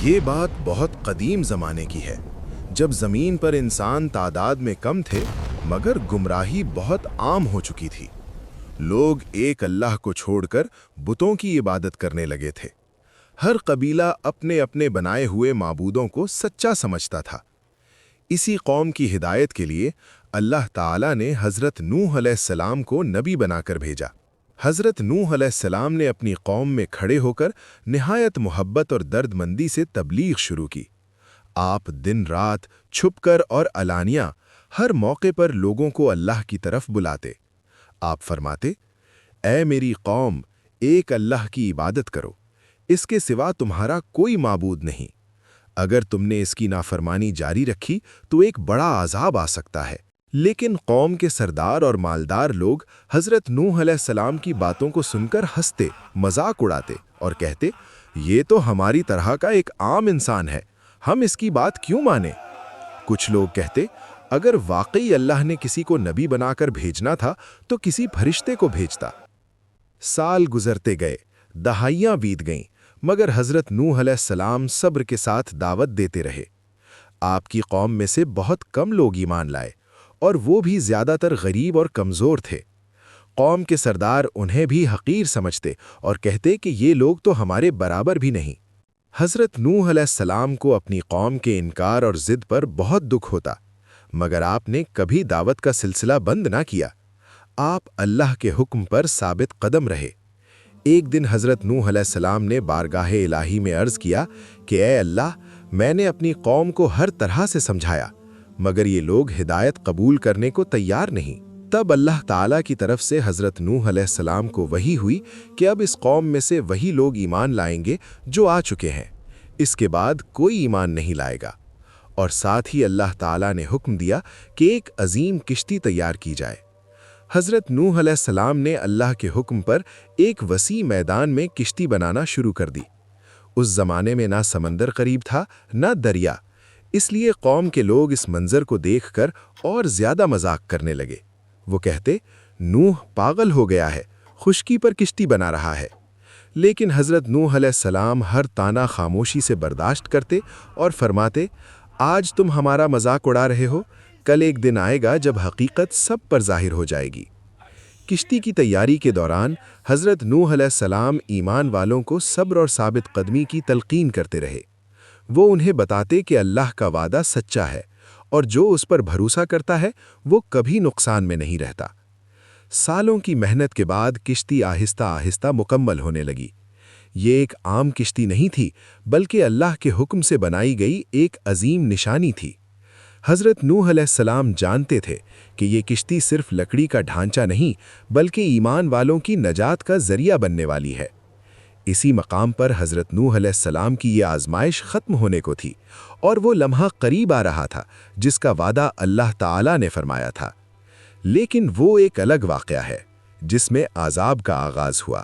یہ بات بہت قدیم زمانے کی ہے، جب زمین پر انسان تعداد میں کم تھے مگر گمراہی بہت عام ہو چکی تھی۔ لوگ ایک اللہ کو چھوڑ کر بتوں کی عبادت کرنے لگے تھے۔ ہر قبیلہ اپنے اپنے بنائے ہوئے معبودوں کو سچا سمجھتا تھا۔ اسی قوم کی ہدایت کے لیے اللہ تعالیٰ نے حضرت نوح علیہ السلام کو نبی بنا کر بھیجا۔ حضرت نوح علیہ السلام نے اپنی قوم میں کھڑے ہو کر نہایت محبت اور درد مندی سے تبلیغ شروع کی۔ آپ دن رات چھپ کر اور علانیہ ہر موقع پر لوگوں کو اللہ کی طرف بلاتے۔ آپ فرماتے، اے میری قوم، ایک اللہ کی عبادت کرو، اس کے سوا تمہارا کوئی معبود نہیں۔ اگر تم نے اس کی نافرمانی جاری رکھی تو ایک بڑا عذاب آ سکتا ہے۔ لیکن قوم کے سردار اور مالدار لوگ حضرت نوح علیہ السلام کی باتوں کو سن کر ہنستے، مذاق اڑاتے اور کہتے، یہ تو ہماری طرح کا ایک عام انسان ہے، ہم اس کی بات کیوں مانیں؟ کچھ لوگ کہتے، اگر واقعی اللہ نے کسی کو نبی بنا کر بھیجنا تھا تو کسی فرشتے کو بھیجتا۔ سال گزرتے گئے، دہائیاں بیت گئیں، مگر حضرت نوح علیہ السلام صبر کے ساتھ دعوت دیتے رہے۔ آپ کی قوم میں سے بہت کم لوگ ایمان لائے، اور وہ بھی زیادہ تر غریب اور کمزور تھے۔ قوم کے سردار انہیں بھی حقیر سمجھتے اور کہتے کہ یہ لوگ تو ہمارے برابر بھی نہیں۔ حضرت نوح علیہ السلام کو اپنی قوم کے انکار اور ضد پر بہت دکھ ہوتا، مگر آپ نے کبھی دعوت کا سلسلہ بند نہ کیا۔ آپ اللہ کے حکم پر ثابت قدم رہے۔ ایک دن حضرت نوح علیہ السلام نے بارگاہ الہی میں عرض کیا کہ اے اللہ، میں نے اپنی قوم کو ہر طرح سے سمجھایا، مگر یہ لوگ ہدایت قبول کرنے کو تیار نہیں۔ تب اللہ تعالیٰ کی طرف سے حضرت نوح علیہ السلام کو وحی ہوئی کہ اب اس قوم میں سے وہی لوگ ایمان لائیں گے جو آ چکے ہیں، اس کے بعد کوئی ایمان نہیں لائے گا۔ اور ساتھ ہی اللہ تعالیٰ نے حکم دیا کہ ایک عظیم کشتی تیار کی جائے۔ حضرت نوح علیہ السلام نے اللہ کے حکم پر ایک وسیع میدان میں کشتی بنانا شروع کر دی۔ اس زمانے میں نہ سمندر قریب تھا نہ دریا، اس لیے قوم کے لوگ اس منظر کو دیکھ کر اور زیادہ مذاق کرنے لگے۔ وہ کہتے، نوح پاگل ہو گیا ہے، خشکی پر کشتی بنا رہا ہے۔ لیکن حضرت نوح علیہ السلام ہر طعنہ خاموشی سے برداشت کرتے اور فرماتے، آج تم ہمارا مذاق اڑا رہے ہو، کل ایک دن آئے گا جب حقیقت سب پر ظاہر ہو جائے گی۔ کشتی کی تیاری کے دوران حضرت نوح علیہ السلام ایمان والوں کو صبر اور ثابت قدمی کی تلقین کرتے رہے۔ وہ انہیں بتاتے کہ اللہ کا وعدہ سچا ہے، اور جو اس پر بھروسہ کرتا ہے وہ کبھی نقصان میں نہیں رہتا۔ سالوں کی محنت کے بعد کشتی آہستہ آہستہ مکمل ہونے لگی۔ یہ ایک عام کشتی نہیں تھی، بلکہ اللہ کے حکم سے بنائی گئی ایک عظیم نشانی تھی۔ حضرت نوح علیہ السلام جانتے تھے کہ یہ کشتی صرف لکڑی کا ڈھانچہ نہیں بلکہ ایمان والوں کی نجات کا ذریعہ بننے والی ہے۔ اسی مقام پر حضرت نوح علیہ السلام کی یہ آزمائش ختم ہونے کو تھی، اور وہ لمحہ قریب آ رہا تھا جس کا وعدہ اللہ تعالیٰ نے فرمایا تھا۔ لیکن وہ ایک الگ واقعہ ہے جس میں عذاب کا آغاز ہوا۔